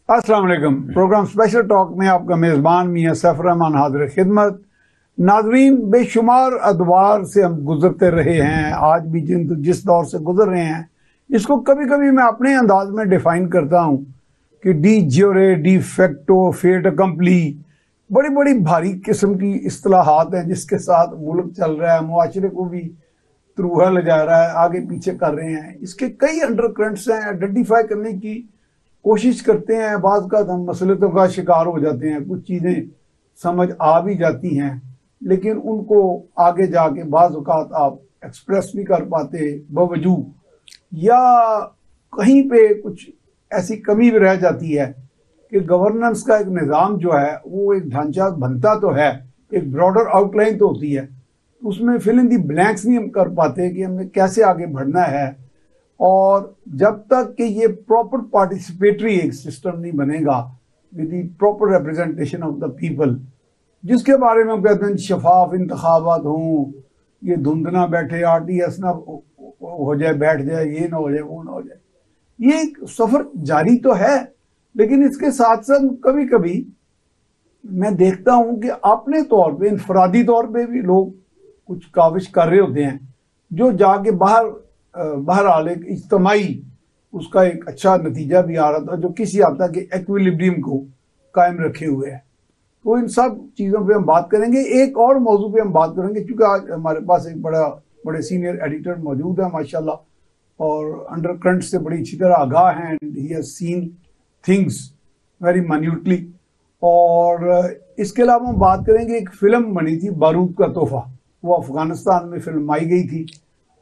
अस्सलाम वालेकुम। Programme special talk में आपका मेज़बान मियां सैफुर रहमान हाज़िर खिदमत। नाज़रीन, बेशुमार अदवार से हम गुजरते रहे हैं, आज भी जिस दौर से गुजर रहे हैं इसको कभी कभी मैं अपने अंदाज में डिफाइन करता हूँ कि डी ज्योरे, डी फैक्टो, फेट अकम्पली, बड़ी बड़ी भारी किस्म की इस्तिलाहात हैं जिसके साथ मुल्क चल रहा है, मुआशरे को भी त्रूहा ले जा रहा है, आगे पीछे कर रहे हैं। इसके कई अंडर करंट्स हैं, आइडेंटिफाई करने की कोशिश करते हैं। बाज़ का हम मसलतों का शिकार हो जाते हैं, कुछ चीज़ें समझ आ भी जाती हैं लेकिन उनको आगे जाके बाज़ औक़ात आप एक्सप्रेस नहीं कर पाते बवजूद, या कहीं पे कुछ ऐसी कमी भी रह जाती है कि गवर्नेंस का एक निज़ाम जो है वो एक ढांचा बनता तो है, एक ब्रॉडर आउटलाइन तो होती है, उसमें फिल इन दी ब्लैंक्स नहीं हम कर पाते कि हमें कैसे आगे बढ़ना है। और जब तक कि ये प्रॉपर पार्टिसिपेटरी एक सिस्टम नहीं बनेगा with the proper representation of the people, जिसके बारे में हम कहते हैं शफाफ इंतखाबात हों, ये धुंध ना बैठे, RTS ना हो जाए, बैठ जाए, ये ना हो जाए, वो ना हो जाए, ये एक सफ़र जारी तो है। लेकिन इसके साथ साथ कभी कभी मैं देखता हूँ कि अपने तौर पे, इनफरादी तौर पे भी लोग कुछ काविश कर रहे होते हैं जो जाके बहरहाल एक इज्तमाई उसका एक अच्छा नतीजा भी आ रहा था जो किसी हद तक एक्विलिब्रियम को कायम रखे हुए है। तो इन सब चीज़ों पे हम बात करेंगे। एक और मौजू पे हम बात करेंगे क्योंकि आज हमारे पास एक बड़े सीनियर एडिटर मौजूद है माशाल्लाह, और अंडर करंट से बड़ी अच्छी तरह आगाह हैं and he has seen things very minutely. और इसके अलावा हम बात करेंगे, एक फिल्म बनी थी बारूद का तोहफा, वो अफगानिस्तान में फिल्माई गई थी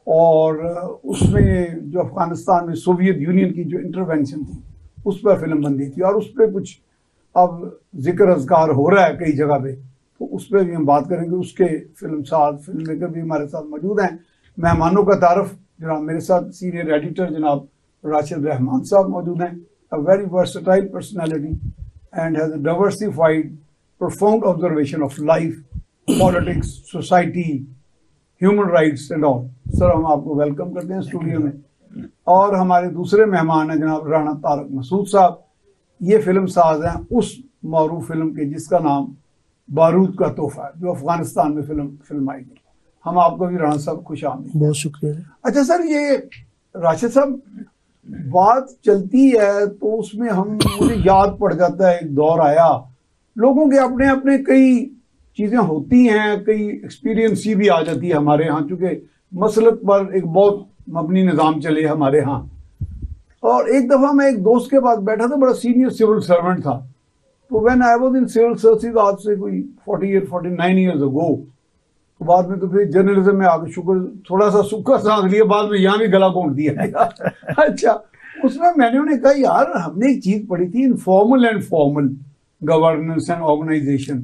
और उसमें जो अफगानिस्तान में सोवियत यूनियन की जो इंटरवेंशन थी उस पर फिल्म बनी थी और उस पर कुछ अब जिक्र अज़कार हो रहा है कई जगह पे, तो उस पर भी हम बात करेंगे। उसके फिल्म मेकर भी हमारे साथ मौजूद हैं। मेहमानों का तारफ जनाब, मेरे साथ सीनियर एडिटर जनाब राशिद रहमान साहब मौजूद हैं, a very versatile personality and has a diversified, profound observation of life, politics, society, human rights and all. Sir, हम आपको वेलकम करते हैं स्टूडियो में। और हमारे दूसरे मेहमान हैं जनाब राना तारक मसूद साहब, ये फिल्म साज हैं उस मारूफ फिल्म के जिसका नाम बारूद का तोहफा है, जो अफगानिस्तान में फिल्माई गई। हम आपको भी राना साहब खुश आमदीद। बहुत शुक्रिया। अच्छा सर, ये राशिद साहब बात चलती है तो उसमें मुझे याद पड़ जाता है, एक दौर आया, लोगों के अपने अपने कई चीज़ें होती हैं, कई एक्सपीरियंस भी आ जाती है हमारे यहाँ, चूँकि मसलक पर एक बहुत मबनी निज़ाम चले हमारे यहाँ। और एक दफ़ा मैं एक दोस्त के पास बैठा था, बड़ा सीनियर सिविल सर्वेंट था, तो when I was in civil services, आज से कोई 49 ईयर्स अगो, तो बाद में तो फिर जर्नलिज्म में आगे शुक्र थोड़ा सा सूखा सांस लिया, बाद में यहाँ भी गला घोंट दिया। अच्छा, उसमें मैंने उन्हें कहा, यार हमने एक चीज़ पढ़ी थी, informal and formal governance and organisation.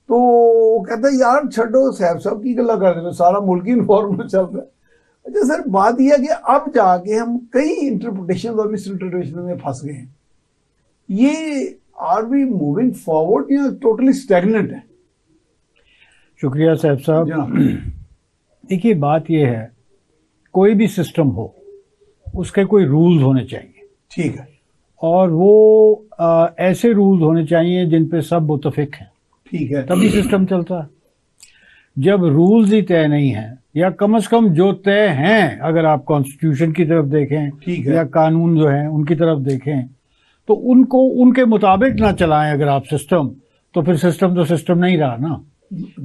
तो कहता है, यार छो साहब की गला कर दे, सारा मुल्क ही इनफॉर्मल चल रहा है। अच्छा सर, बात यह है कि अब जाके हम कई इंटरप्रिटेशन और मिस इंटरप्रिटेशन में फंस गए हैं। ये आर वी मूविंग फॉरवर्ड या टोटली स्टैग्नेंट है? शुक्रिया साहब साहब। देखिए, बात यह है, कोई भी सिस्टम हो उसके कोई रूल्स होने चाहिए, ठीक है, और वो ऐसे रूल्स होने चाहिए जिन पे सब मुत्तफिक हैं, ठीक है, तभी सिस्टम चलता है। जब रूल्स ही तय नहीं हैं, या कम से कम जो तय हैं, अगर आप कॉन्स्टिट्यूशन की तरफ देखें, ठीक है, या कानून जो हैं उनकी तरफ देखें, तो उनको उनके मुताबिक ना चलाएं अगर आप सिस्टम, तो फिर सिस्टम तो सिस्टम नहीं रहा ना।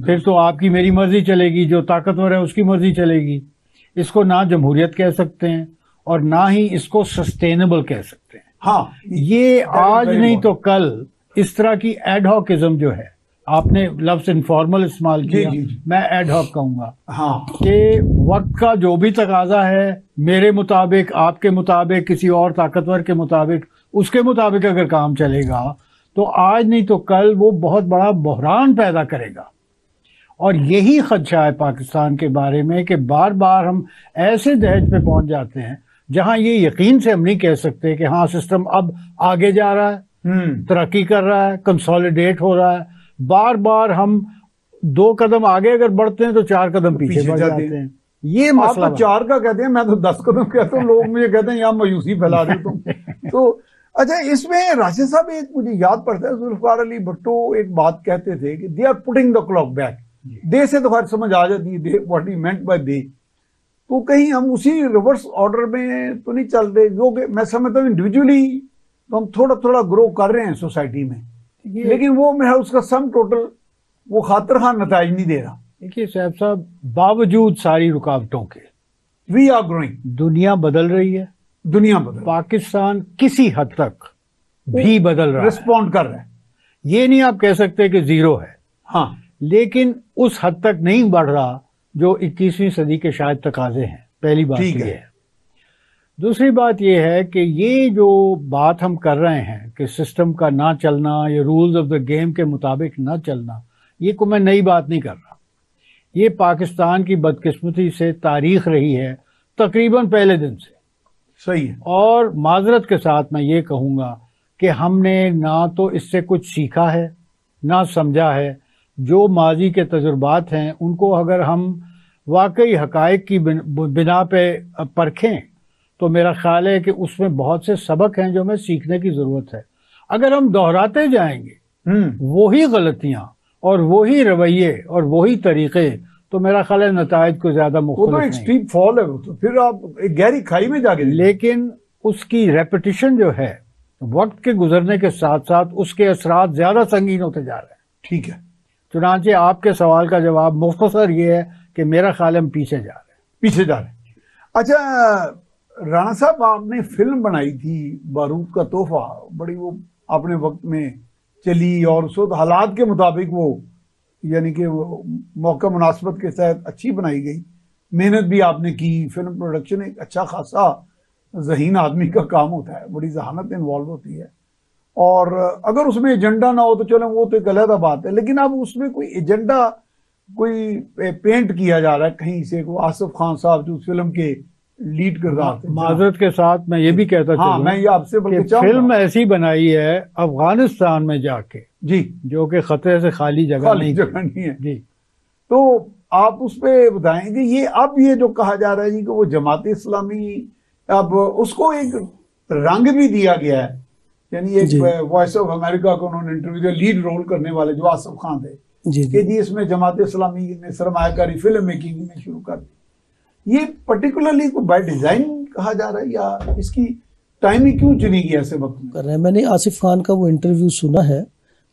फिर तो आपकी मेरी मर्जी चलेगी, जो ताकतवर है उसकी मर्जी चलेगी। इसको ना जमहूरियत कह सकते हैं और ना ही इसको सस्टेनेबल कह सकते हैं। हाँ, ये आज नहीं तो कल इस तरह की एडहॉकिज्म जो है, आपने लफ्ज इनफॉर्मल इस्तेमाल किया, मैं एडहॉक कहूंगा, हाँ, कि वक्त का जो भी तकाजा है, मेरे मुताबिक, आपके मुताबिक, किसी और ताकतवर के मुताबिक, उसके मुताबिक अगर काम चलेगा तो आज नहीं तो कल वो बहुत बड़ा बहरान पैदा करेगा। और यही खदशा है पाकिस्तान के बारे में कि बार बार हम ऐसे दहज पे पहुंच जाते हैं जहां ये यकीन से हम नहीं कह सकते कि हाँ सिस्टम अब आगे जा रहा है, तरक्की कर रहा है, कंसोलिडेट हो रहा है। बार बार हम 2 कदम आगे अगर बढ़ते हैं तो 4 कदम पीछे बढ़ जाते हैं। ये मसला तो 4 का कहते हैं, मैं तो 10 कदम कहता हूँ। लोग मुझे कहते हैं यहाँ मायूसी फैला रहे तुम। तो अच्छा, इसमें राशिद साहब एक मुझे याद पड़ता है, जुल्फकार अली भुट्टो एक बात कहते थे कि they are putting the clock back. They say तो खैर समझ आ जाती है, दे व्हाट ही मेंट बाय दे। तो कहीं हम उसी रिवर्स ऑर्डर में तो नहीं चल रहे, जो कि मैं समझता हूँ इंडिविजुअली तो हम थोड़ा थोड़ा ग्रो कर रहे हैं सोसाइटी में, लेकिन वो मेरा उसका सम टोटल वो खातिर खान नताइज नहीं दे रहा। देखिए साहब साहब, बावजूद सारी रुकावटों के वी आर ग्रोइंग। दुनिया बदल रही है, दुनिया बदल, पाकिस्तान किसी हद तक भी बदल रहा है, रिस्पॉन्ड कर रहा है। ये नहीं आप कह सकते कि जीरो है, हाँ, लेकिन उस हद तक नहीं बढ़ रहा जो 21वीं सदी के शायद तकाजे हैं। पहली बात ठीक ये है। है। दूसरी बात ये है कि ये जो बात हम कर रहे हैं कि सिस्टम का ना चलना, ये रूल्स ऑफ द गेम के मुताबिक ना चलना, ये को मैं नई बात नहीं कर रहा। ये पाकिस्तान की बदकिस्मती से तारीख रही है तकरीबन पहले दिन से। सही है। और माजरत के साथ मैं ये कहूँगा कि हमने ना तो इससे कुछ सीखा है ना समझा है। जो माजी के तजुर्बात हैं उनको अगर हम वाकई हकायक की बिना पे परखें तो मेरा ख्याल है कि उसमें बहुत से सबक हैं जो हमें सीखने की ज़रूरत है। अगर हम दोहराते जाएंगे वही गलतियां और वही रवैये और वही तरीके, तो मेरा ख्याल है नतायज को ज्यादा वो मुख्तलिफ तो नहीं। एक स्टीप फॉल है, वो तो फिर आप एक गहरी खाई में जाके लेकिन उसकी रेपिटिशन जो है वक्त के गुजरने के साथ साथ उसके असरात ज्यादा संगीन होते जा रहे हैं। ठीक है। चुनांचे आपके सवाल का जवाब मुख्तसर ये है कि मेरा ख्याल है हम पीछे जा रहे हैं। पीछे जा रहे हैं। अच्छा राणा साहब, आपने फिल्म बनाई थी बारूद का तोहफा, बड़ी वो अपने वक्त में चली और उस वक्त हालात के मुताबिक वो यानी कि वो मौका मुनासबत के तहत अच्छी बनाई गई। मेहनत भी आपने की। फिल्म प्रोडक्शन एक अच्छा खासा ज़हीन आदमी का काम होता है, बड़ी जहानत इन्वॉल्व होती है। और अगर उसमें एजेंडा ना हो तो चलो वो तो एक अलग बात है, लेकिन अब उसमें कोई एजेंडा कोई पेंट किया जा रहा है कहीं से। को आसिफ खान साहब जो उस फिल्म के लीड किरदार थे, माजरत के साथ मैं ये भी कहता हाँ, मैं ये आपसे बल्कि फिल्म ऐसी बनाई है अफगानिस्तान में जाके जी, जो कि खतरे से खाली जगह नहीं है जी। तो आप उस पे बताएंगे ये अब ये जो कहा जा रहा है जी कि वो जमात इस्लामी, अब उसको एक रंग भी दिया गया है, यानी एक वॉइस ऑफ अमेरिका को उन्होंने इंटरव्यू दिया, लीड रोल करने वाले जो आसिफ खान थे कि जी इसमें जमात इस्लामी ने सरमायाकारी फिल्म मेकिंग में शुरू कर दी। ये पर्टिकुलरली को बाय डिजाइन कहा जा रहा है या इसकी टाइमिंग क्यों चुनी गई ऐसे वक्त में? कर रहे हैं। मैंने आसिफ खान का वो इंटरव्यू सुना है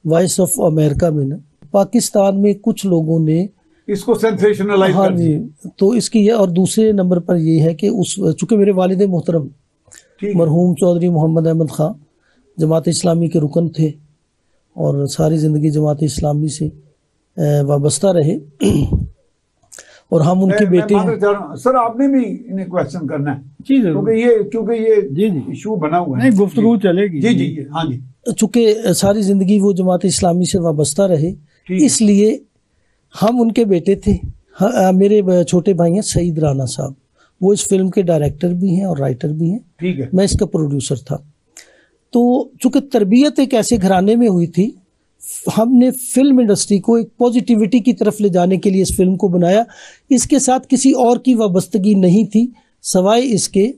वॉइस ऑफ अमेरिका में ना, पाकिस्तान में कुछ लोगों ने इसको सेंसेशनलाइज हाँ कर जी, तो इसकी ये और दूसरे नंबर पर ये है कि उस चूंकि मेरे वालिद मोहतरम मरहूम चौधरी मोहम्मद अहमद खान जमात इस्लामी के रुकन थे और सारी ज़िंदगी जमात इस्लामी से वाबस्ता रहे और हम उनके बेटे हैं। सर आपने भी इन्हें क्वेश्चन करना है जी क्योंकि ये जी जी इशू बना हुआ है। नहीं, गुफ्तगू चलेगी। जी जी हाँ जी। चूंकि सारी ज़िंदगी वो जमात इस्लामी से वाबस्ता रहे, इसलिए हम उनके बेटे थे। मेरे छोटे भाई हैं सईद राना साहब, वो इस फिल्म के डायरेक्टर भी हैं और राइटर भी हैं। ठीक है। मैं इसका प्रोड्यूसर था। तो चूंकि तरबियत एक ऐसे घराने में हुई थी, हमने फिल्म इंडस्ट्री को एक पॉजिटिविटी की तरफ ले जाने के लिए इस फिल्म को बनाया। इसके साथ किसी और की वाबस्तगी नहीं थी सवाए इसके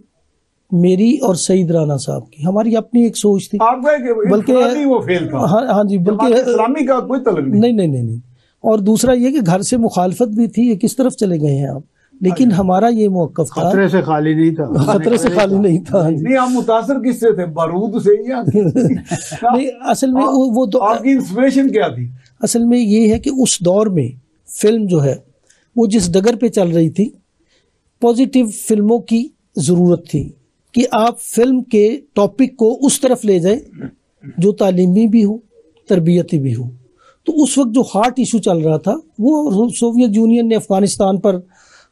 मेरी और सईद राना साहब की। हमारी अपनी एक सोच थी, बल्कि वो फेल था। हाँ जी, बल्कि इस्लामी का कोई तल्लुक नहीं। और दूसरा ये कि घर से मुखालफत भी थी, ये किस तरफ चले गए हैं आप, लेकिन हमारा ये मौक़िफ़ था, खतरे से खाली नहीं था। खतरे से खाली नहीं था। नहीं, आप मुतासर किससे थे, बारूद से या नहीं, असल में वो आपकी इंस्पिरेशन क्या थी? असल में ये है कि उस दौर में फिल्म जो है वो जिस डगर पे चल रही थी, पॉजिटिव फिल्मों की ज़रूरत थी कि आप फिल्म के टॉपिक को उस तरफ ले जाए जो तालीमी भी हो, तरबियती भी हो। तो उस वक्त जो हार्ट इशू चल रहा था वो सोवियत यूनियन ने अफगानिस्तान पर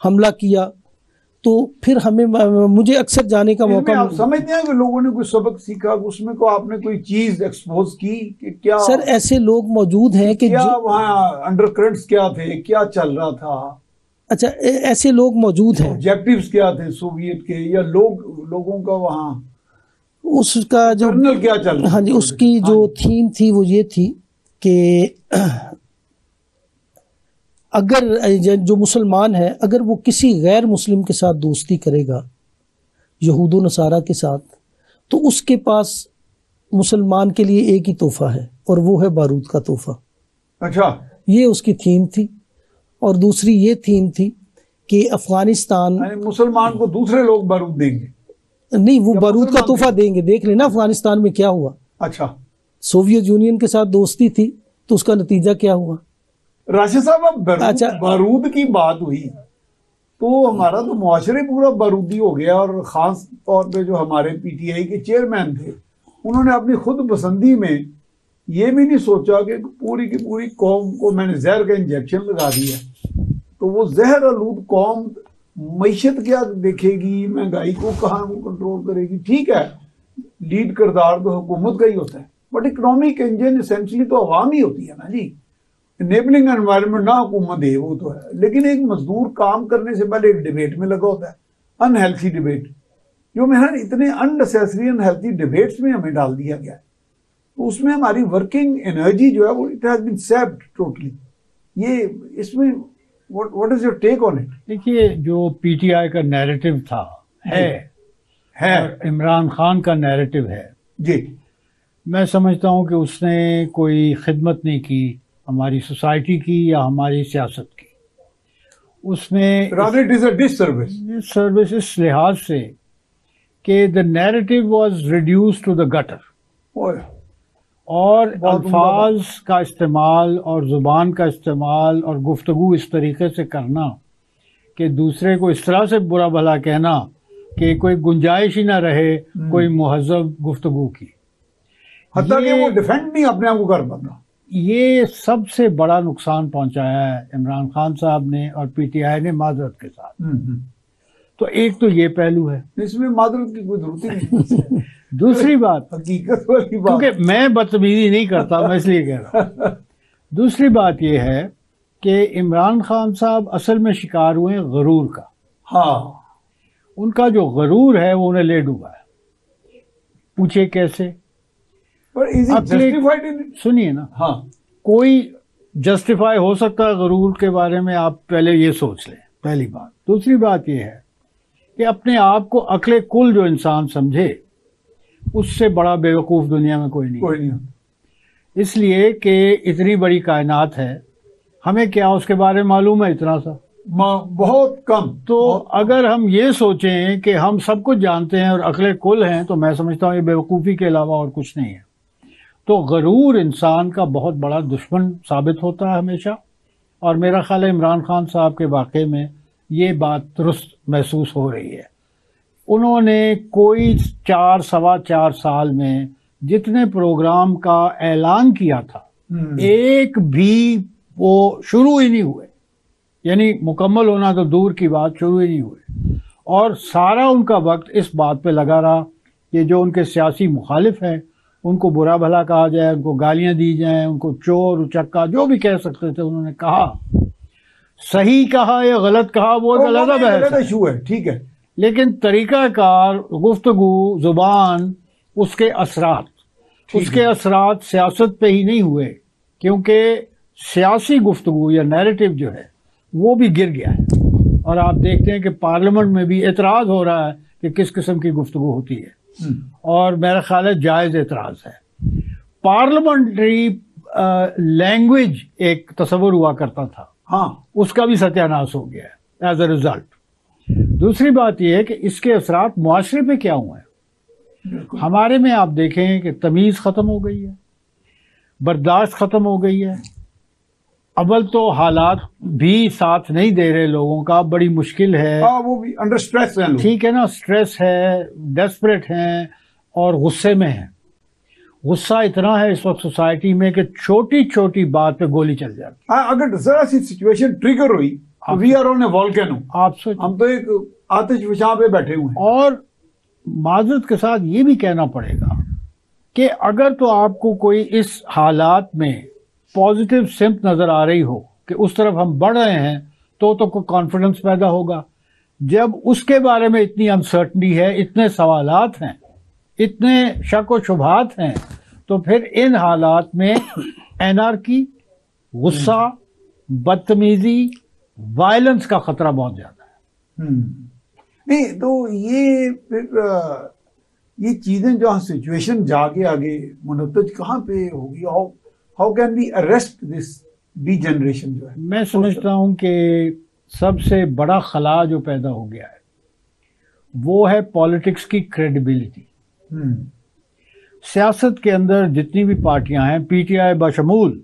हमला किया, तो फिर मुझे अक्सर जाने का मौका। आप समझते हैं कि लोगों ने कोई सबक सीखा उसमें, को आपने कोई चीज एक्सपोज की कि क्या? सर ऐसे लोग मौजूद हैं कि क्या वहाँ अंडरकरंट्स क्या थे, क्या चल रहा था? अच्छा, ऐसे लोग मौजूद हैं। ऑब्जेक्टिव्स क्या थे सोवियत के, या लोगों का वहाँ उसका जो क्या चल रहा? हाँ जी, उसकी जो थीम थी वो ये थी कि अगर जो मुसलमान है अगर वो किसी गैर मुस्लिम के साथ दोस्ती करेगा, यहूद नसारा के साथ, तो उसके पास मुसलमान के लिए एक ही तोहफा है और वो है बारूद का तोहफा। अच्छा, ये उसकी थीम थी। और दूसरी ये थीम थी कि अफगानिस्तान, यानी मुसलमान को दूसरे लोग बारूद देंगे? नहीं, वो या बारूद का मुसलमान तोहफा देंगे। देख लेना अफगानिस्तान में क्या हुआ। अच्छा, सोवियत यूनियन के साथ दोस्ती थी तो उसका नतीजा क्या हुआ। राशिद साहब, अब अच्छा। बारूद की बात हुई तो हमारा तो मुआशरे पूरा बारूदी हो गया। और खास तौर पे जो हमारे पीटीआई के चेयरमैन थे, उन्होंने अपनी खुद पसंदी में ये भी नहीं सोचा कि पूरी की पूरी कौम को मैंने जहर का इंजेक्शन लगा दिया। तो वो जहर आलूद कौम मईशत क्या देखेगी, महंगाई को कहाँ वो कंट्रोल करेगी। ठीक है, लीड किरदार तो हुकूमत का ही होता है, बट इकोनॉमिक इंजन एसेंशियली तो अवाम ही होती है ना जी। इनेबलिंग एनवायरनमेंट ना हुकूमत है, वो तो है। लेकिन एक मजदूर काम करने से पहले एक डिबेट में लगा होता है, अनहेल्थी डिबेट, जो में इतने अननेसेसरी अनहेल्थी डिबेट्स में हमें डाल दिया गया है। तो उसमें हमारी वर्किंग एनर्जी जो है वो it has been sapped totally. ये इसमें what is your take on it? देखिए, जो पीटीआई का नैरेटिव था है और इमरान खान का नैरेटिव है जी, मैं समझता हूं कि उसने कोई खिदमत नहीं की हमारी सोसाइटी की या हमारी सियासत की। उसमें rather it is a disservice. Service इस लिहाज से कि the narrative was reduced to the gutter, और बहुत अल्फाज का इस्तेमाल और ज़ुबान का इस्तेमाल और गुफ्तगू इस तरीके से करना कि दूसरे को इस तरह से बुरा भला कहना कि कोई गुंजाइश ही ना रहे कोई मुहज़्ज़ब गुफ्तगू की। हत्ता कि वो डिफेंड नहीं अपने आप को कर पाता। ये सबसे बड़ा नुकसान पहुंचाया है इमरान खान साहब ने और पीटीआई ने माजरत के साथ। तो एक तो ये पहलू है, इसमें मादरत की कोई जरूरत ही नहीं। दूसरी बात, हकीकत वाली बात, क्योंकि मैं बदतमीजी नहीं करता, मैं इसलिए कह रहा हूं। दूसरी बात यह है कि इमरान खान साहब असल में शिकार हुए गरूर का। हाँ, उनका जो गरूर है वो उन्हें ले डूबा है। पूछे कैसे? पर is it justified in it? सुनिए ना, हाँ, कोई जस्टिफाई हो सकता है गरूर के बारे में, आप पहले ये सोच लें, पहली बात। दूसरी बात यह है कि अपने आप को अक्ले कुल जो इंसान समझे, उससे बड़ा बेवकूफ दुनिया में कोई नहीं। कोई नहीं। इसलिए कि इतनी बड़ी कायनात है, हमें क्या उसके बारे में मालूम है? इतना सा, बहुत कम। तो अगर हम ये सोचें कि हम सब कुछ जानते हैं और अक्ले कुल हैं, तो मैं समझता हूँ ये बेवकूफ़ी के अलावा और कुछ नहीं है। तो गरूर इंसान का बहुत बड़ा दुश्मन साबित होता है हमेशा, और मेरा ख्याल है इमरान खान साहब के वाक़े में ये बात दुरुस्त महसूस हो रही है। उन्होंने कोई 4-4.25 साल में जितने प्रोग्राम का ऐलान किया था, एक भी वो शुरू ही नहीं हुए। यानी मुकम्मल होना तो दूर की बात, शुरू ही नहीं हुए। और सारा उनका वक्त इस बात पे लगा रहा कि जो उनके सियासी मुखालिफ हैं उनको बुरा भला कहा जाए, उनको गालियां दी जाएं, उनको चोर उचक्का जो भी कह सकते थे उन्होंने कहा। सही कहा या गलत कहा वो अलग बहस है, इशू है, ठीक है। लेकिन तरीकाकार, गुफ्तगू, जुबान, उसके असरात सियासत पे ही नहीं हुए, क्योंकि सियासी गुफ्तगू या नैरेटिव जो है वो भी गिर गया है। और आप देखते हैं कि पार्लियामेंट में भी एतराज़ हो रहा है कि किस किस्म की गुफ्तगू होती है, और मेरा ख्याल है जायज़ एतराज़ है। पार्लियामेंट्री लैंग्वेज एक तस्वुर हुआ करता था, हाँ, उसका भी सत्यानाश हो गया है एज अ रिजल्ट। दूसरी बात यह है कि इसके असरात मुआशरे पे क्या हुए हैं। हमारे में आप देखें कि तमीज़ ख़त्म हो गई है, बर्दाश्त ख़त्म हो गई है। अव्वल तो हालात भी साथ नहीं दे रहे लोगों का, बड़ी मुश्किल है। वो भी अंडर स्ट्रेस है, ठीक है ना, स्ट्रेस है, डेस्परेट हैं और गुस्से में हैं। गुस्सा इतना है इस वक्त सोसाइटी में कि छोटी छोटी बात पे गोली चल जाती है। अगर जरा सी सिचुएशन ट्रिगर हुई, we are on a volcano. आप सोच, हम तो एक आतिशफशां पे बैठे हुए हैं। और माजरत के साथ ये भी कहना पड़ेगा कि अगर तो आपको कोई इस हालात में पॉजिटिव सिम्त नजर आ रही हो कि उस तरफ हम बढ़ रहे हैं, तो कोई कॉन्फिडेंस पैदा होगा। जब उसके बारे में इतनी अनसर्टनिटी है, इतने सवालात हैं, इतने शक व शुबहात हैं, तो फिर इन हालात में एनार्की, गुस्सा, बदतमीजी, वायलेंस का खतरा बहुत ज्यादा है। नहीं तो ये फिर ये चीजें जो सिचुएशन जाके आगे मुनतज कहाँ पे होगी, how can we arrest this degeneration जो है? मैं समझता हूं कि सबसे बड़ा खला जो पैदा हो गया है वो है पॉलिटिक्स की क्रेडिबिलिटी। सियासत के अंदर जितनी भी पार्टियां हैं, पीटीआई बशमूल,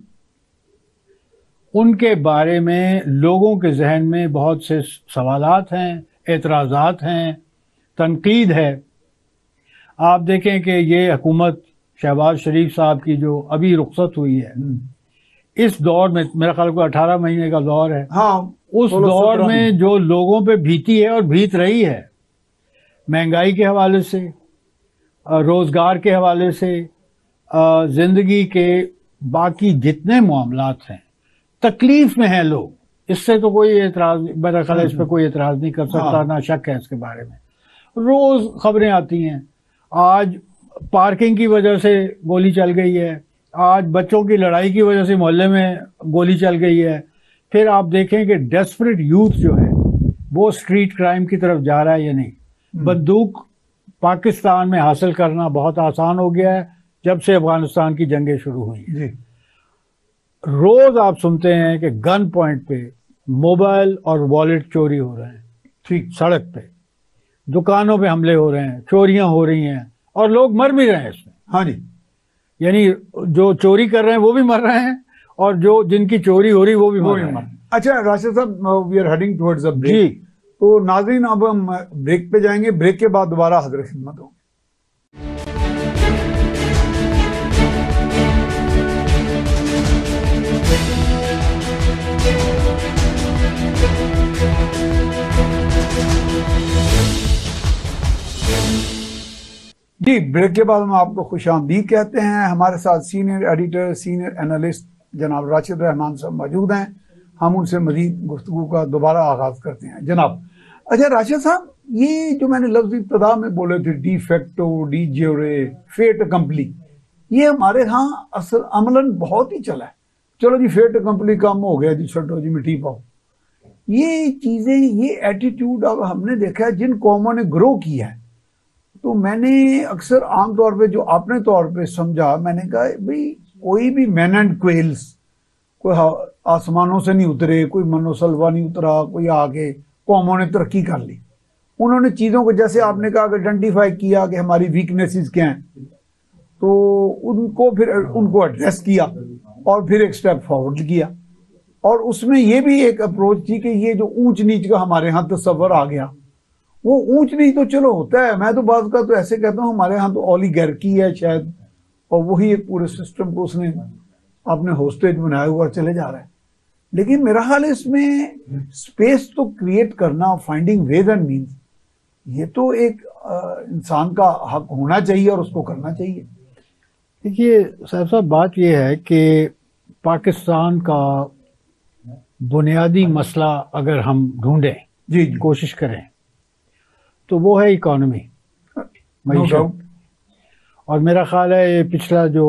उनके बारे में लोगों के जहन में बहुत से सवालात हैं, एतराज़ात हैं, तनकीद है। आप देखें कि ये हुकूमत शहबाज शरीफ साहब की जो अभी रुखसत हुई है, इस दौर में मेरा ख्याल को 18 महीने का दौर है, हाँ, उस दौर में जो लोगों पे भीती है और भीत रही है, महंगाई के हवाले से, रोजगार के हवाले से, जिंदगी के बाकी जितने मामलात हैं, तकलीफ में हैं लोग। इससे तो कोई एतराज, मेरा ख्याल है इस पर कोई एतराज नहीं कर सकता, हाँ। ना शक है इसके बारे में। रोज खबरें आती हैं, आज पार्किंग की वजह से गोली चल गई है, आज बच्चों की लड़ाई की वजह से मोहल्ले में गोली चल गई है। फिर आप देखें कि डेस्परेट यूथ जो है वो स्ट्रीट क्राइम की तरफ जा रहा है या नहीं। बंदूक पाकिस्तान में हासिल करना बहुत आसान हो गया है जब से अफगानिस्तान की जंगें शुरू हुई हैं। जी, रोज आप सुनते हैं कि गन पॉइंट पे मोबाइल और वॉलेट चोरी हो रहे हैं, ठीक, सड़क पे दुकानों पे हमले हो रहे हैं, चोरियां हो रही हैं और लोग मर भी रहे हैं इसमें। हाँ जी, यानी जो चोरी कर रहे हैं वो भी मर रहे हैं और जो जिनकी चोरी हो रही वो भी मर रहे हैं। अच्छा राशिद साहब, we are heading towards a break. जी, तो नाज़रीन, अब हम ब्रेक पे जाएंगे, ब्रेक के बाद दोबारा हाज़िर खिदमत होंगे। जी, ब्रेक के बाद हम आपको खुशामदीद कहते हैं। हमारे साथ सीनियर एडिटर, सीनियर एनालिस्ट जनाब राशिद रहमान साहब मौजूद हैं। हम उनसे मजीद गुफ्तगू का दोबारा आगाज करते हैं। जनाब, अच्छा राशिद साहब, ये जो मैंने लफ्ज इब्तदा में बोले थे, डी फैक्टो, डी ज्योरे, फेट अकम्पली, ये हमारे यहाँ असल अमलन बहुत ही चला है। चलो जी, फेट अकम्पली कम हो गया जी, छठो जी मिट्टी पाओ। ये चीजें, ये एटीट्यूड अब हमने देखा है जिन कौमों ने ग्रो किया है। तो मैंने अक्सर आमतौर पे जो आपने तौर पे समझा, मैंने कहा भाई कोई भी मैन एंड क्वेल्स, कोई आसमानों से नहीं उतरे, कोई मनोसलवा नहीं उतरा, कोई आके कौमों ने तरक्की कर ली। उन्होंने चीज़ों को, जैसे आपने कहा, आइडेंटिफाई किया कि हमारी वीकनेसेस क्या हैं, तो उनको फिर उनको एड्रेस किया और फिर एक स्टेप फॉरवर्ड किया। और उसमें ये भी एक अप्रोच थी कि ये जो ऊंच नीच का हमारे यहाँ तस्वर आ गया, वो ऊंच नीच तो चलो होता है, मैं तो बात का तो ऐसे कहता हूँ, हमारे यहाँ तो ओलिगार्की है शायद, और वही एक पूरे सिस्टम को उसने अपने होस्टेज बनाया हुआ चले जा रहा है। लेकिन मेरा ख्याल है इसमें स्पेस तो क्रिएट करना, फाइंडिंग वेज एंड मीन्स, ये तो एक इंसान का हक होना चाहिए और उसको करना चाहिए। देखिए साहब, बात यह है कि पाकिस्तान का बुनियादी मसला अगर हम ढूंढें, जी, कोशिश करें, तो वो है इकोनॉमी, मईशत। और मेरा ख्याल है ये पिछला जो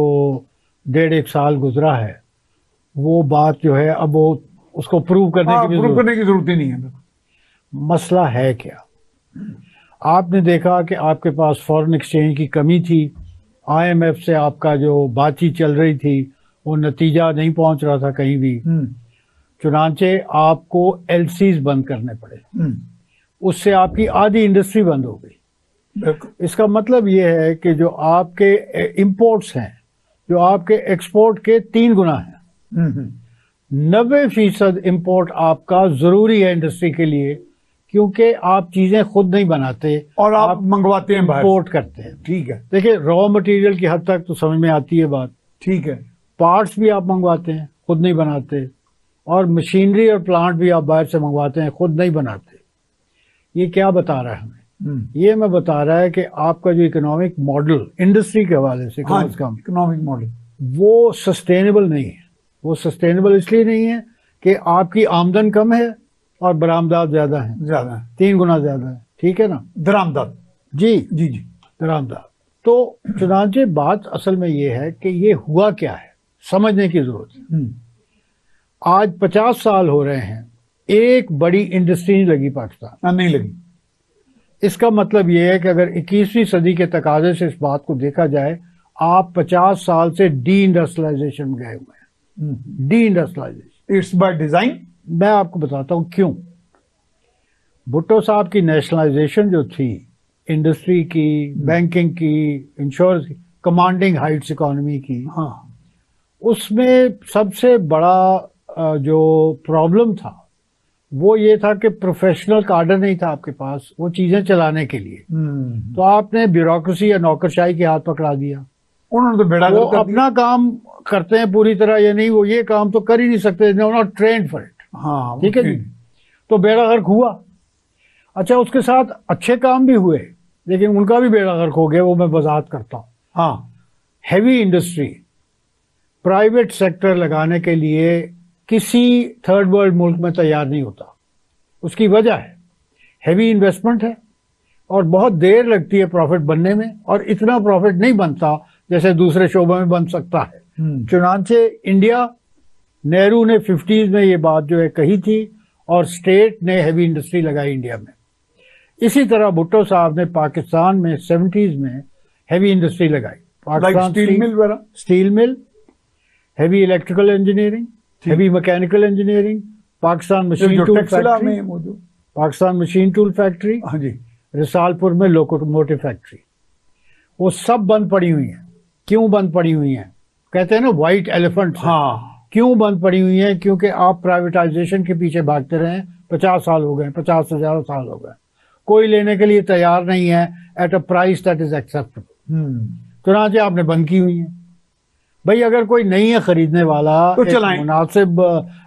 1.5 साल गुजरा है, वो बात जो है अब वो उसको प्रूव करने की जरूरत ही नहीं है। मसला है क्या? आपने देखा कि आपके पास फॉरेन एक्सचेंज की कमी थी, आईएमएफ से आपका जो बातचीत चल रही थी वो नतीजा नहीं पहुंच रहा था कहीं भी, चुनांचे आपको एलसीज बंद करने पड़े, उससे आपकी आधी इंडस्ट्री बंद हो गई। इसका मतलब ये है कि जो आपके इंपोर्ट्स हैं, जो आपके एक्सपोर्ट के 3 गुना हैं। 90% इंपोर्ट आपका जरूरी है इंडस्ट्री के लिए, क्योंकि आप चीजें खुद नहीं बनाते और आप मंगवाते हैं, इंपोर्ट करते हैं। ठीक है, देखिए रॉ मटेरियल की हद तक तो समझ में आती है बात, ठीक है। पार्ट्स भी आप मंगवाते हैं, खुद नहीं बनाते, और मशीनरी और प्लांट भी आप बाहर से मंगवाते हैं, खुद नहीं बनाते। ये क्या बता रहा है हमें? ये मैं बता रहा है कि आपका जो इकोनॉमिक मॉडल इंडस्ट्री के हवाले से कम से कम इकोनॉमिक मॉडल वो सस्टेनेबल नहीं है। वो सस्टेनेबल इसलिए नहीं है कि आपकी आमदन कम है और बरामदात ज्यादा है, 3 गुना ज्यादा है, ठीक है ना, दरामदात। जी जी जी, दरामदात। तो चुनांचे बात असल में ये है कि ये हुआ क्या है, समझने की जरूरत है। आज 50 साल हो रहे हैं, एक बड़ी इंडस्ट्री नहीं लगी पाकिस्तान, नहीं लगी। इसका मतलब ये है कि अगर 21वीं सदी के तकाजे से इस बात को देखा जाए, आप 50 साल से डी इंडस्ट्रियलाइजेशन में गए हुए हैं। Deindustrialisation it's by design. मैं आपको बताता हूं क्यों। भुट्टो साहब की नेशनलाइजेशन जो थी, इंडस्ट्री की, बैंकिंग की, इंश्योरेंस की, कमांडिंग हाइट्स इकोनॉमी की, हाँ, उसमें सबसे बड़ा जो प्रॉब्लम था वो ये था कि प्रोफेशनल कार्डर नहीं था आपके पास वो चीजें चलाने के लिए। तो आपने ब्यूरोक्रेसी या नौकरशाही के हाथ पकड़ा दिया। उन्होंने तो बेड़ा वो गर्क कर दिया। अपना काम करते हैं पूरी तरह, या नहीं वो ये काम तो कर ही नहीं सकते, नॉट ट्रेंड फॉर इट। हाँ, ठीक है जी। तो बेड़ा गर्क हुआ। अच्छा, उसके साथ अच्छे काम भी हुए, लेकिन उनका भी बेड़ा गर्क हो गया, वो मैं वजाहत करता हूँ। हाँ, हैवी इंडस्ट्री, प्राइवेट सेक्टर लगाने के लिए किसी थर्ड वर्ल्ड मुल्क में तैयार नहीं होता। उसकी वजह है हैवी इन्वेस्टमेंट है और बहुत देर लगती है प्रॉफिट बनने में, और इतना प्रॉफिट नहीं बनता जैसे दूसरे शोबों में बन सकता है। चुनांचे इंडिया, नेहरू ने 50s में ये बात जो है कही थी, और स्टेट ने हैवी इंडस्ट्री लगाई इंडिया में। इसी तरह भुट्टो साहब ने पाकिस्तान में 70s में हैवी इंडस्ट्री लगाई। पाकिस्तान स्टील मिल वगैरह, steel mill, heavy electrical engineering, heavy mechanical engineering, Pakistan machine जो टूल टेक्सला फैक्ट्री, में मौजूद। पाकिस्तान मशीन टूल फैक्ट्री, हाँ जी, रिसालपुर में लोकोमोटिव फैक्ट्री, वो सब बंद पड़ी हुई हैं। क्यों बंद पड़ी हुई हैं? कहते हैं ना व्हाइट एलिफेंट। हाँ, क्यों बंद पड़ी हुई हैं? क्योंकि आप प्राइवेटाइजेशन के पीछे भागते रहे। 50 साल हो गए, 50 से ज्यादा साल हो गए, कोई लेने के लिए तैयार नहीं है at a price that is acceptable. चुनांचे आपने बंद की हुई है। भाई अगर कोई नहीं है खरीदने वाला तो एक चलाएं। मुनासिब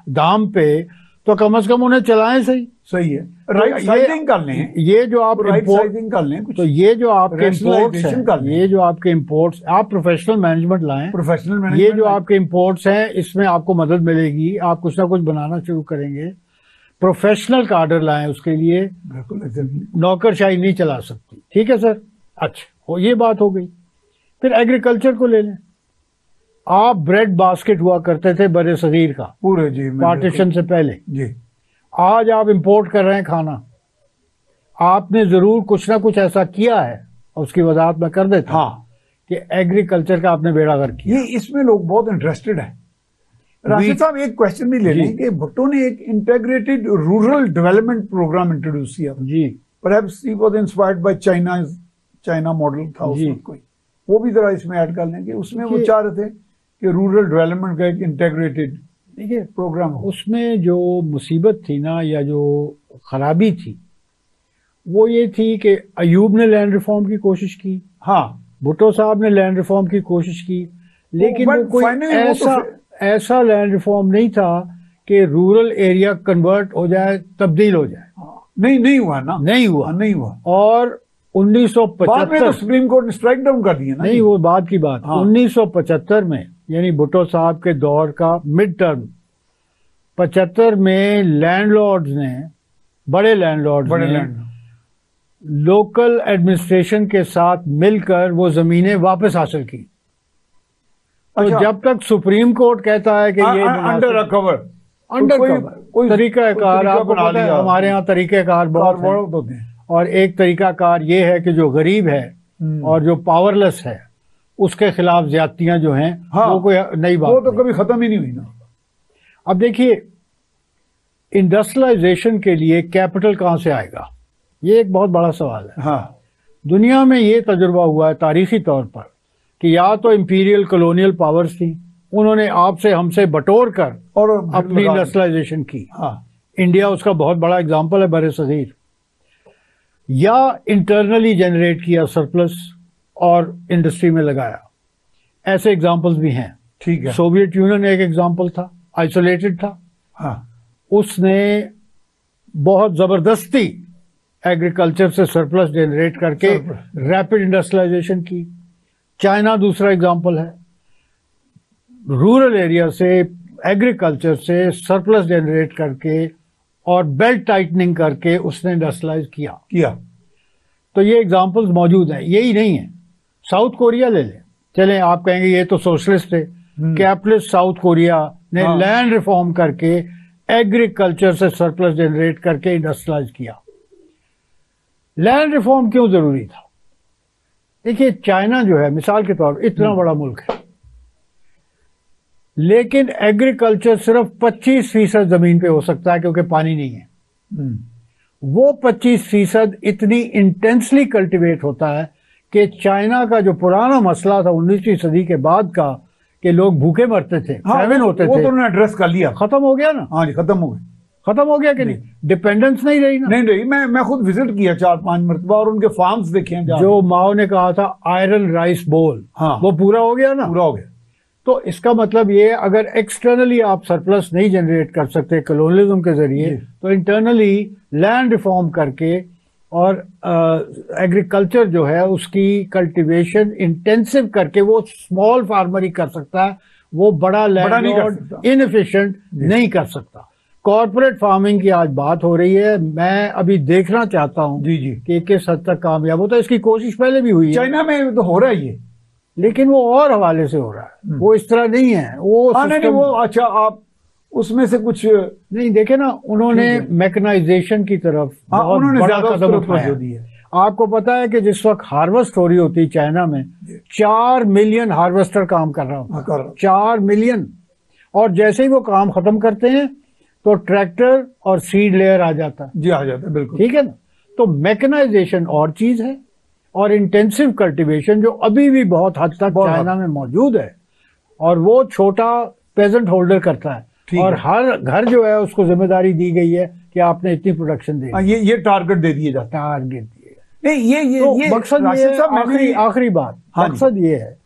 दाम पे, तो कम से कम उन्हें चलाएं सही। सही है, राइट साइजिंग कर लें। ये जो आप राइट import- साइजिंग कर लें कुछ, तो ये जो आपके इम्पोर्ट्स Rationalization कर हैं, लें। ये जो आपके इम्पोर्ट्स, आप प्रोफेशनल मैनेजमेंट लाएं। प्रोफेशनल ये मैनेजमेंट। जो आपके इम्पोर्ट्स हैं, इसमें आपको मदद मिलेगी। आप कुछ ना कुछ बनाना शुरू करेंगे। प्रोफेशनल कार्डर लाएं उसके लिए, बिल्कुल exactly। नौकरशाही नहीं चला सकती। ठीक है सर। अच्छा, ये बात हो गई। फिर एग्रीकल्चर को ले लें। आप ब्रेड बास्केट हुआ करते थे बड़े सगीर का, पूरे जी में पार्टीशन से पहले। जी, आज आप इंपोर्ट कर रहे हैं खाना। आपने जरूर कुछ ना कुछ ऐसा किया है, और उसकी वजाहत मैं कर देता हूं हाँ, कि एग्रीकल्चर का आपने बेड़ा गर्क किया। ये इसमें लोग बहुत इंटरेस्टेड है। राशिद साहब एक क्वेश्चन भी ले जी। लें कि भुट्टो ने एक integrated rural development programme introduce किया। जी, perhaps he was inspired by China model था जी। उसमें कोई, वो भी जरा इसमें ऐड कर लें कि उसमें वो देखिए- चाह रहे थे कि रूरल डेवलपमेंट का एक इंटीग्रेटेड देखिए प्रोग्राम हो। उसमें जो मुसीबत थी ना, या जो खराबी थी, वो ये थी कि अयूब ने लैंड रिफॉर्म की कोशिश की, हाँ, भुट्टो साहब ने लैंड रिफॉर्म की कोशिश की, लेकिन but वो कोई finally वो तो ऐसा लैंड रिफॉर्म नहीं था कि रूरल एरिया कन्वर्ट हो जाए, तब्दील हो जाए। नहीं हुआ ना, नहीं हुआ। नहीं हुआ। और बाद में तो 1975 सुप्रीम कोर्ट ने स्ट्राइक डाउन कर दिया ना। नहीं, वो बाद की बात। हाँ। 1975 में, यानी भुट्टो साहब के दौर का मिड टर्म, 75 में लैंडलॉर्ड्स ने, बड़े लैंडलॉर्ड्स बड़े ने लैंड लोकल एडमिनिस्ट्रेशन के साथ मिलकर वो जमीनें वापस हासिल की। तो अच्छा। जब तक सुप्रीम कोर्ट कहता है कि ये अंडर कवर अंडर कोई- कवर कोई तरीकाकार, तरीका आपको बना पता है लिया। हमारे यहाँ तरीकाकार बहुत हैं। बहुत होते हैं। और एक तरीकाकार ये है कि जो गरीब है और जो पावरलेस है उसके खिलाफ ज्यादतियां जो हैं, हाँ। वो कोई नई बात वो तो नहीं। कभी खत्म ही नहीं हुई ना। अब देखिए, इंडस्ट्रियलाइजेशन के लिए कैपिटल कहां से आएगा, ये एक बहुत बड़ा सवाल है। हाँ, दुनिया में ये तजुर्बा हुआ है तारीखी तौर पर कि या तो इंपीरियल कॉलोनियल पावर्स थी, उन्होंने आपसे हमसे बटोर कर और अपनी लगा- इंडस्ट्रियलाइजेशन की। हाँ, इंडिया उसका बहुत बड़ा एग्जाम्पल है बरे सगीर। या इंटरनली जनरेट किया सरप्लस और इंडस्ट्री में लगाया, ऐसे एग्जाम्पल्स भी हैं। ठीक है। सोवियत यूनियन एक एग्जाम्पल था, आइसोलेटेड था, हाँ, उसने बहुत जबरदस्ती एग्रीकल्चर से सरप्लस जनरेट करके Surplus। रैपिड इंडस्ट्रियलाइजेशन की। चाइना दूसरा एग्जाम्पल है, रूरल एरिया से एग्रीकल्चर से सरप्लस जनरेट करके और बेल्ट टाइटनिंग करके उसने इंडस्ट्रियलाइज किया। तो ये एग्जाम्पल्स मौजूद हैं, यही नहीं है। साउथ कोरिया ले लें, चलें आप कहेंगे ये तो सोशलिस्ट थे, कैपिटलिस्ट साउथ कोरिया ने हाँ। लैंड रिफॉर्म करके एग्रीकल्चर से सरप्लस जनरेट करके इंडस्ट्रियलाइज किया। लैंड रिफॉर्म क्यों जरूरी था? देखिए, चाइना जो है मिसाल के तौर पर इतना बड़ा मुल्क है, लेकिन एग्रीकल्चर सिर्फ 25% जमीन पे हो सकता है क्योंकि पानी नहीं है। वो 25% इतनी इंटेंसली कल्टीवेट होता है कि चाइना का जो पुराना मसला था 19वीं सदी के बाद का कि लोग भूखे मरते थे, फैमिन होते वो थे, तो उन्होंने एड्रेस कर लिया, खत्म हो गया ना। हाँ जी, खत्म हो गया। खत्म हो गया कि नहीं? डिपेंडेंस नहीं रही ना। नहीं रही। मैं खुद विजिट किया 4-5 मरतबा और उनके फार्म्स देखे हैं जो माओ ने कहा था आयरन राइस बोल, हाँ, वो पूरा हो गया ना। पूरा हो गया। तो इसका मतलब ये, अगर एक्सटर्नली आप सरप्लस नहीं जनरेट कर सकते कॉलोनियलिज्म के जरिए, तो इंटरनली लैंड रिफॉर्म करके और एग्रीकल्चर जो है उसकी कल्टीवेशन इंटेंसिव करके वो स्मॉल फार्मर ही कर सकता है, वो बड़ा लैंड इनएफिशिएंट नहीं कर सकता। कॉर्पोरेट फार्मिंग की आज बात हो रही है, मैं अभी देखना चाहता हूं जी जी कि किस हद तक कामयाब होता है। इसकी कोशिश पहले भी हुई है, चाइना में तो हो रहा है ये, लेकिन वो और हवाले से हो रहा है, वो इस तरह नहीं है। वो नहीं, वो अच्छा, आप उसमें से कुछ नहीं देखे ना, उन्होंने मैकेनाइजेशन की तरफ बहुत उन्होंने बड़ा ज्यादा कदम उठाया। आपको पता है कि जिस वक्त हार्वेस्ट हो रही होती चाइना में 4 मिलियन हार्वेस्टर काम कर रहा होता है, 4 मिलियन। और जैसे ही वो काम खत्म करते हैं तो ट्रैक्टर और सीड लेयर आ जाता है। जी, आ जाता है, बिल्कुल ठीक है ना। तो मैकेनाइजेशन और चीज है, और इंटेंसिव कल्टीवेशन जो अभी भी बहुत हद तक चाइना में मौजूद है, और वो छोटा पेजेंट होल्डर करता है, और हर घर जो है उसको जिम्मेदारी दी गई है कि आपने इतनी प्रोडक्शन दी, ये टारगेट दे दिए जाता है, टारगेट दिए। नहीं, ये मकसद आखिरी बात, मकसद ये है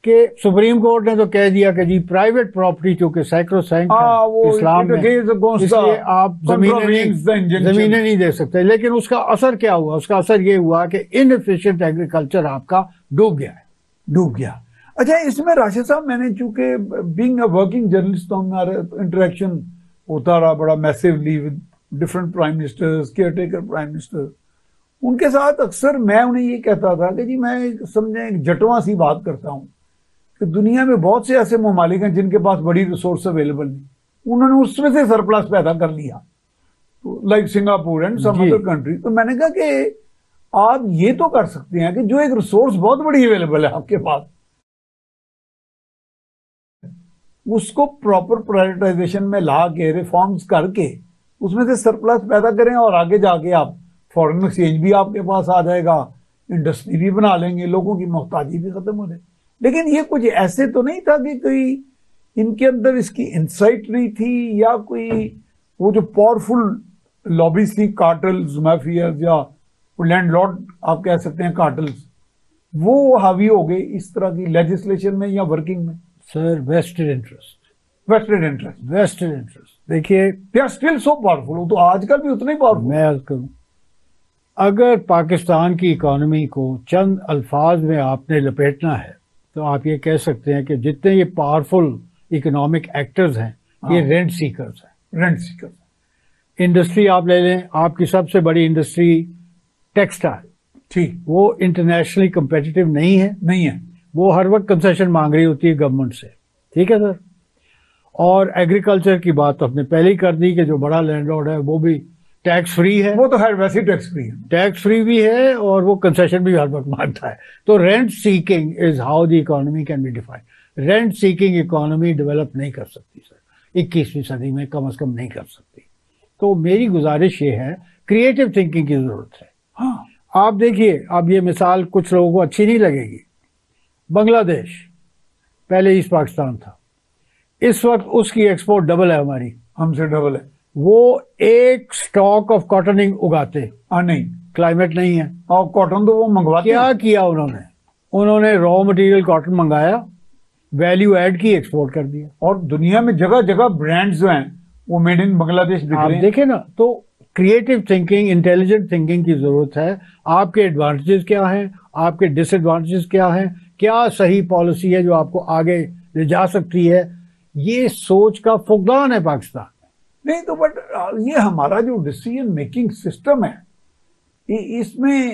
कि सुप्रीम कोर्ट ने तो कह दिया कि जी प्राइवेट प्रॉपर्टी चूंकि सैक्रोसैंक्ट है इस्लाम में, इसलिए आप जमीनें नहीं दे सकते। लेकिन उसका असर क्या हुआ? उसका असर ये हुआ कि इनएफिशिएंट एग्रीकल्चर आपका डूब गया। अच्छा, इसमें राशिद साहब, मैंने चूंकि बीइंग अ वर्किंग जर्नलिस्ट तो हमारा इंटरेक्शन होता रहा बड़ा massively with different prime ministers, caretaker prime minister. उनके साथ अक्सर मैं उन्हें ये कहता था कि जी मैं समझे एक जटवा सी बात करता हूँ कि दुनिया में बहुत से ऐसे ममालिक हैं जिनके पास बड़ी रिसोर्स अवेलेबल नहीं, उन्होंने उसमें से सरप्लस पैदा कर लिया, like Singapore and some other country. तो मैंने कहा कि आप ये तो कर सकते हैं कि जो एक रिसोर्स बहुत बड़ी अवेलेबल है आपके पास, उसको प्रॉपर प्रायोरिटाइजेशन में ला के रिफॉर्म्स करके उसमें से सरप्लस पैदा करें, और आगे जाके आप फॉरेन एक्सचेंज भी आपके पास आ जाएगा, इंडस्ट्री भी बना लेंगे, लोगों की मोहताजी भी खत्म हो जाए। लेकिन ये कुछ ऐसे तो नहीं था कि कोई इनके अंदर इसकी इंसाइट नहीं थी, या कोई वो जो पावरफुल लॉबीज थी, कार्टल्स, माफियाज, या लैंडलॉर्ड आप कह सकते हैं कार्टल्स, वो हावी हो गए इस तरह की लेजिस्लेशन में या वर्किंग में। सर, वेस्टेड इंटरेस्ट देखिए, they are still so powerful, वो तो आजकल भी उतने ही पावरफुल। मैं अर्ज करूं, अगर पाकिस्तान की इकोनॉमी को चंद अल्फाज में आपने लपेटना है तो आप ये कह सकते हैं कि जितने ये पावरफुल इकोनॉमिक एक्टर्स हैं, ये रेंट सीकर्स हैं। इंडस्ट्री आप ले लें, आपकी सबसे बड़ी इंडस्ट्री टेक्सटाइल, ठीक, वो इंटरनेशनली कंपेटिटिव नहीं है, वो हर वक्त कंसेशन मांग रही होती है गवर्नमेंट से। ठीक है सर। और एग्रीकल्चर की बात तो हमने पहले ही कर दी कि जो बड़ा लैंडलॉर्ड है वो भी टैक्स फ्री है, वो तो है वैसे टैक्स फ्री भी है, और वो कंसेशन भी हर वक्त मांगता है। तो rent seeking is how the economy can be defined. Rent seeking economy develop नहीं कर सकती सर, 21वीं सदी में कम से कम नहीं कर सकती। तो मेरी गुजारिश ये है, क्रिएटिव थिंकिंग की जरूरत है। हाँ, आप देखिए, अब ये मिसाल कुछ लोगों को अच्छी नहीं लगेगी, बांग्लादेश पहले ईस्ट पाकिस्तान था, इस वक्त उसकी एक्सपोर्ट डबल है, हमारी हमसे डबल है। वो एक स्टॉक ऑफ कॉटनिंग उगाते, नहीं, क्लाइमेट नहीं है, और कॉटन तो वो मंगवाते। क्या किया उन्होंने रॉ मटेरियल कॉटन मंगाया, वैल्यू ऐड की, एक्सपोर्ट कर दिया, और दुनिया में जगह जगह ब्रांड्स जो हैं वो मेड इन बांग्लादेश बिक रहे हैं। आप देखें ना, तो क्रिएटिव थिंकिंग, इंटेलिजेंट थिंकिंग की जरूरत है। आपके एडवांटेजेस क्या हैं, आपके डिसएडवांटेजेस क्या हैं, क्या सही पॉलिसी है जो आपको आगे ले जा सकती है, ये सोच का फुकदान है पाकिस्तान। नहीं तो बट ये हमारा जो डिसीजन मेकिंग सिस्टम है, इसमें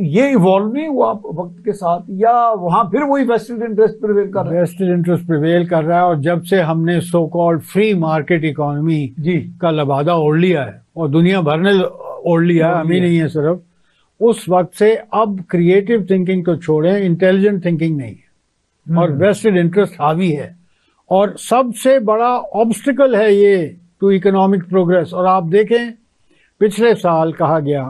ये इवॉल्व नहीं हुआ वक्त के साथ, या वहां फिर वही वेस्टेड इंटरेस्ट प्रिवेल कर रहा है? वेस्टेड इंटरेस्ट प्रिवेल कर रहा है, और जब से हमने so called free market economy जी का लबादा ओढ़ लिया है, और दुनिया भर ने ओढ़ लिया है, हम ही नहीं है सिर्फ, उस वक्त से अब क्रिएटिव थिंकिंग तो छोड़ें, इंटेलिजेंट थिंकिंग नहीं है और वेस्टेड इंटरेस्ट हावी है और सबसे बड़ा ऑब्स्टिकल है ये टू इकोनॉमिक प्रोग्रेस। और आप देखें पिछले साल कहा गया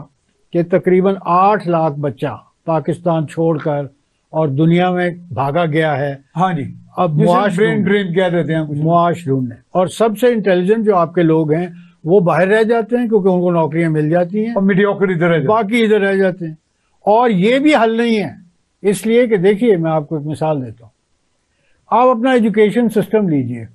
कि तकरीबन 8 लाख बच्चा पाकिस्तान छोड़कर और दुनिया में भागा गया है। हाँ जी, अब ब्रेन ड्रेन कह देते हैं कुछ मुआश ढूंढने, और सबसे इंटेलिजेंट जो आपके लोग हैं वो बाहर रह जाते हैं क्योंकि उनको नौकरियां मिल जाती हैं और मीडियोकर इधर है, बाकी इधर रह जाते हैं। और ये भी हल नहीं है, इसलिए कि देखिए मैं आपको एक मिसाल देता हूं। आप अपना एजुकेशन सिस्टम लीजिए,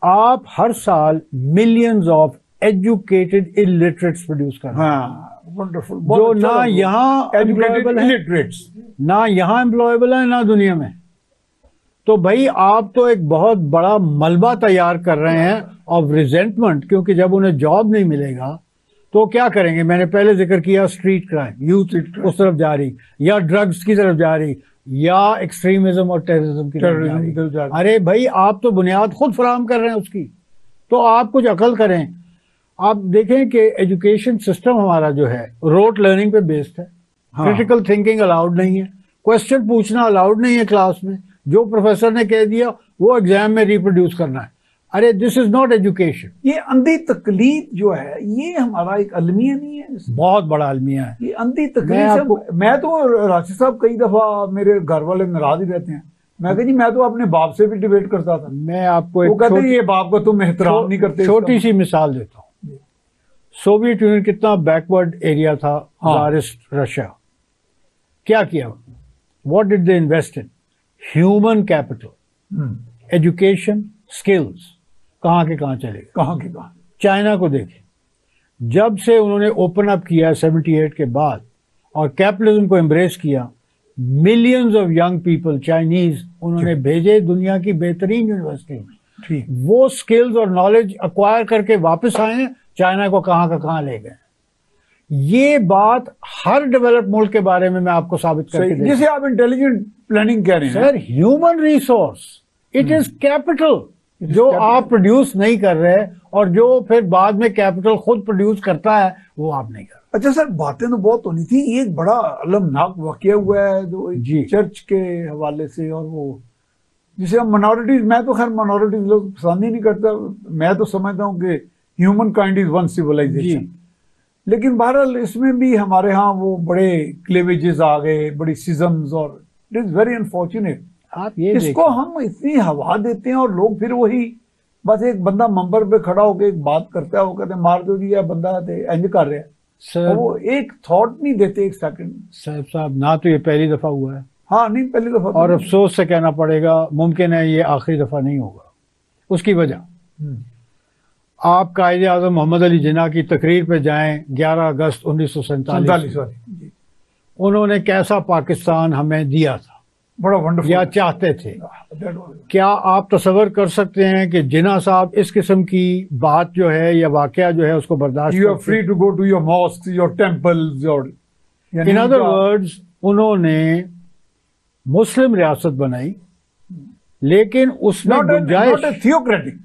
आप हर साल millions of educated illiterates produce कर रहे हैं। हाँ, वंडरफुल, जो ना यहाँ एम्प्लॉयबल है, इलिटरेट्स, ना यहाँ एम्प्लॉयबल है ना दुनिया में। तो भाई आप तो एक बहुत बड़ा मलबा तैयार कर रहे हैं ऑफ रिजेंटमेंट, क्योंकि जब उन्हें जॉब नहीं मिलेगा तो क्या करेंगे। मैंने पहले जिक्र किया स्ट्रीट क्राइम, यूथ उस तरफ जा रही, या ड्रग्स की तरफ जा रही, या एक्सट्रीमिज्म और टेररिज्म की तरफ जा रही। अरे भाई आप तो बुनियाद खुद फराहम कर रहे हैं उसकी, तो आप कुछ अकल करें। आप देखें कि एजुकेशन सिस्टम हमारा जो है रोट लर्निंग पे बेस्ड है। क्रिटिकल थिंकिंग अलाउड नहीं है, क्वेश्चन पूछना अलाउड नहीं है क्लास में, जो प्रोफेसर ने कह दिया वो एग्जाम में रिप्रोड्यूस करना है। अरे दिस इज नॉट एजुकेशन। ये अंधी तकलीद जो है ये हमारा एक अलमिया नहीं है, बहुत बड़ा अलमिया है ये अंधी तकलीद। मैं तो राशिद साहब कई दफा मेरे घर वाले नाराज ही रहते हैं, मैं कहती मैं तो अपने बाप से भी डिबेट करता था। मैं आपको वो कहते हैं ये बाप को तुम एहतराम नहीं करते। छोटी सी मिसाल देता हूँ, सोवियत यूनियन कितना बैकवर्ड एरिया था, ज़ारिस्ट रशिया, क्या किया, what did they invest in? Human capital, education, skills, कहाँ के कहाँ चले गए, कहाँ के कहाँ। चाइना को देखें, जब से उन्होंने ओपन अप किया 78 के बाद और कैपिटलिज्म को एम्ब्रेस किया, millions of young people Chinese उन्होंने भेजे दुनिया की बेहतरीन यूनिवर्सिटी में। ठीक, वो स्किल्स और नॉलेज अक्वायर करके वापस आए हैं, चाइना को कहाँ का कहाँ ले गए। ये बात हर डेवलप्ड मुल्क के बारे में मैं आपको साबित करके दूंगा। जैसे आप इंटेलिजेंट प्लानिंग कह रहे हैं sir, human resource it is capital जो आप प्रोड्यूस नहीं कर रहे और जो फिर बाद में कैपिटल खुद प्रोड्यूस करता है वो आप नहीं कर रहे। अच्छा सर, बातें तो बहुत होनी थी, ये एक बड़ा अलमनाक वाकया हुआ है जो चर्च के हवाले से, और वो जिसे हम माइनॉरिटीज, मैं तो खैर माइनॉरिटीज लोग पसंद ही नहीं करता, मैं तो समझता हूँ कि humankind is one civilisation. लेकिन बहरहाल इसमें भी हमारे यहाँ वो बड़े क्लेवेजेस आ गए, बड़ी सिजम्स, और इट इज वेरी अनफॉर्चुनेट। आप ये इसको हम इतनी हवा देते हैं और लोग फिर वही बस एक बंदा मंबर पे खड़ा होकर एक बात करता है, वो कहते हैं मार दो जी, या बंदा इंज कर रहा है सर, वो एक थॉट नहीं देते एक सेकंड। साहब ना तो ये पहली दफा हुआ है, हाँ नहीं पहली दफा, और अफसोस से कहना पड़ेगा मुमकिन है ये आखिरी दफा नहीं होगा। उसकी वजह आप कायदे आज़म मोहम्मद अली जिन्ना की तकरीर पे जाएं 11 अगस्त 1947, उन्होंने कैसा पाकिस्तान हमें दिया था, बड़ा वंडरफुल, या चाहते थे। क्या आप तस्वर कर सकते हैं कि जिन्ना साहब इस किस्म की बात जो है या वाकया जो है उसको बर्दाश्त, you are free to go to your mosque, your temples, your, in other words उन्होंने मुस्लिम रियासत बनाई, लेकिन उसमें गुंजाइश, थियोक्रेटिक,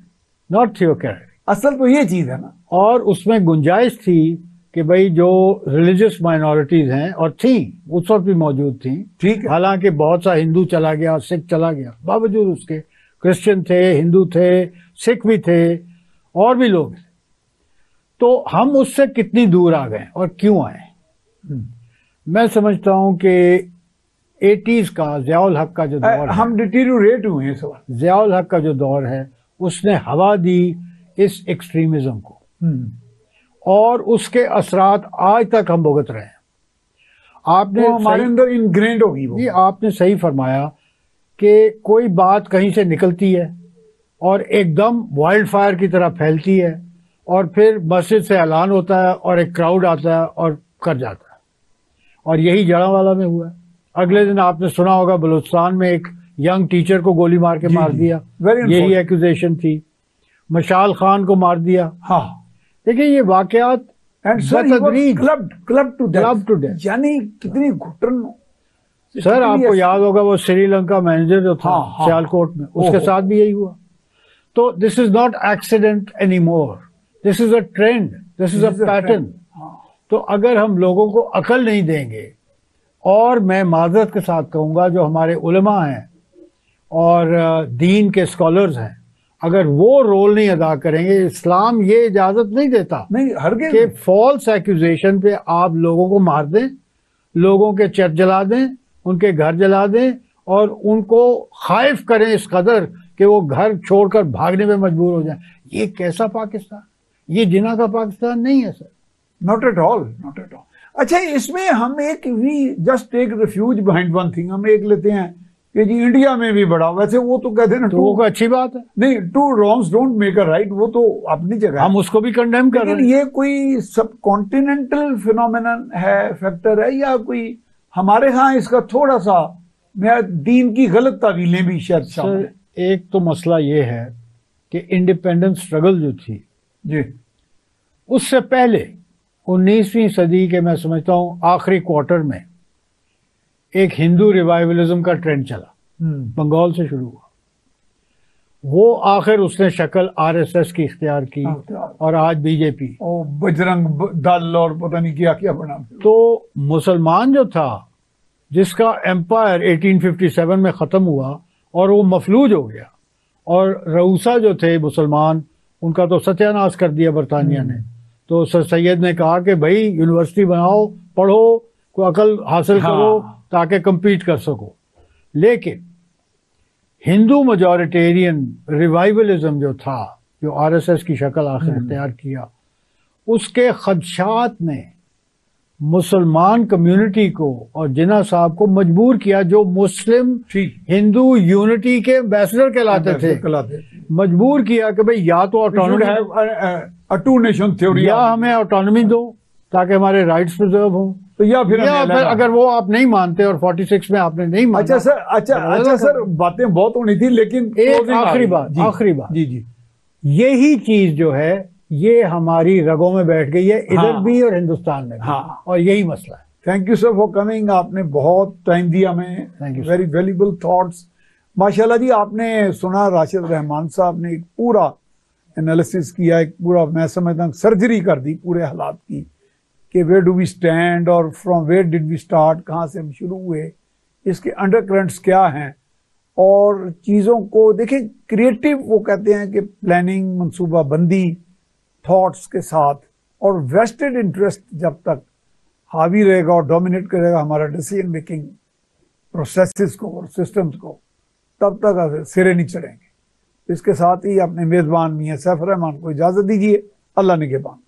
नॉट थियोक्रेटिक, असल तो ये चीज है ना, और उसमें गुंजाइश थी कि भाई जो रिलीजियस माइनॉरिटीज हैं, और थी उस वक्त भी मौजूद थी, ठीक है, हालांकि बहुत सा हिंदू चला गया, सिख चला गया, बावजूद उसके क्रिश्चियन थे, हिंदू थे, सिख भी थे, और भी लोग थे। तो हम उससे कितनी दूर आ गए और क्यों आए? मैं समझता हूं कि 80s का ज़ियाउल हक का जो दौर है, हम डिटीरियोरेट हुए हैं सवाल, ज़ियाउल हक का जो दौर है उसने हवा दी इस एक्सट्रीमिज्म को, और उसके असरात आज तक हम भुगत रहे हैं। आपने हमारे अंदर इनग्रेंड होगी वो। ये आपने सही फरमाया कि कोई बात कहीं से निकलती है और एकदम वाइल्ड फायर की तरह फैलती है, और फिर मस्जिद से ऐलान होता है और एक क्राउड आता है और कर जाता है, और यही जड़ावाला में हुआ है। अगले दिन आपने सुना होगा बलूचिस्तान में एक यंग टीचर को गोली मार के मार दिया, यही एक्यूजेशन थी। मशाल खान को मार दिया। हाँ, देखिए ये वाकयात क्लब टू डेथ, यानी कितनी घुटन। सर आपको याद होगा वो श्रीलंका मैनेजर जो था सियालकोट में, उसके साथ भी यही हुआ। तो this is not accident any more, this is a trend, this is a pattern. तो अगर हम लोगों को अकल नहीं देंगे, और मैं माजरत के साथ कहूँगा जो हमारे उलमा हैं और दीन के स्कॉलर्स हैं, अगर वो रोल नहीं अदा करेंगे, इस्लाम ये इजाज़त नहीं देता नहीं हर कि फॉल्स एक्यूजेशन पे आप लोगों को मार दें, लोगों के चर्च जला दें, उनके घर जला दें और उनको खाइफ करें इस कदर कि वो घर छोड़कर भागने में मजबूर हो जाए। ये कैसा पाकिस्तान? ये जिना का पाकिस्तान नहीं है sir. Not at all, not at all. अच्छा, इसमें हम एक we just take refuge behind one thing, हम एक लेते हैं कि जी इंडिया में भी बड़ा, वैसे वो तो कहते हैं ना, तो वो को अच्छी बात है, नहीं, two wrongs don't make a right, वो तो अपनी जगह है। हम उसको भी कंडेम कर रहे लेकिन हैं। ये कोई सब कॉन्टिनेंटल फिनोमेनन है, फैक्टर है, या कोई हमारे यहाँ इसका थोड़ा सा दीन की गलत तावीलें भी शायद शामिल हैं? सर एक तो मसला ये है कि इंडिपेंडेंस स्ट्रगल जो थी जी, उससे पहले 19वीं सदी के, मैं समझता हूँ आखिरी क्वार्टर में, एक हिंदू रिवाइवलिज्म का ट्रेंड चला, बंगाल से शुरू हुआ। वो आखिर उसने शक्ल आरएसएस की इख्तियार की और आज बीजेपी और बजरंग दल और पता नहीं क्या क्या बना। तो मुसलमान जो था, जिसका एम्पायर 1857 में ख़त्म हुआ और वो मफलूज हो गया, और रऊसा जो थे मुसलमान, उनका तो सत्यानाश कर दिया बरतानिया ने। तो सर सैयद ने कहा कि भाई यूनिवर्सिटी बनाओ, पढ़ो, कोई अकल हासिल करो ताकि compete कर सको। लेकिन हिंदू मेजॉरिटेरियन रिवाइवलिज्म जो था, जो आरएसएस की शक्ल आखिर इख्तियार किया, उसके खदशात ने मुसलमान कम्युनिटी को और जिन्ना साहब को मजबूर किया, जो मुस्लिम हिंदू यूनिटी के एम्बेसडर कहलाते थे, मजबूर किया कि भाई या तो ऑटोनॉमी, टू नेशन थ्योरी, या हमें ऑटोनॉमी दो ताकि हमारे राइट्स प्रिजर्व हों, तो या फिर अगर वो आप नहीं मानते और 46 में आपने नहीं माना। अच्छा सर, बातें बहुत होनी थी, लेकिन एक आखिरी बात जी जी, यही चीज जो है ये हमारी रगों में बैठ गई है, इधर भी और हिंदुस्तान में भी। और यही मसला है। Thank you sir for coming, आपने बहुत टाइम दिया हमें, वेरी वैल्यूबल थॉट्स। माशाल्लाह जी, आपने सुना राशिद रहमान साहब ने एक पूरा एनालिसिस किया, एक पूरा, मैं समझता हूँ सर्जरी कर दी पूरे हालात की, कि वेयर डू वी स्टैंड और from where did we start, कहाँ से हम शुरू हुए, इसके अंडरकरंट्स क्या हैं, और चीज़ों को देखें क्रिएटिव, वो कहते हैं कि प्लानिंग, मनसूबाबंदी, थॉट्स के साथ, और वेस्टेड इंटरेस्ट जब तक हावी रहेगा और डोमिनेट करेगा हमारा डिसीजन मेकिंग प्रोसेसेस को और सिस्टम्स को, तब तक सिरे नहीं चढ़ेंगे। इसके साथ ही अपने मेज़बान मियां सैफ रहमान को इजाज़त दीजिए। अल्लाह निगहबान।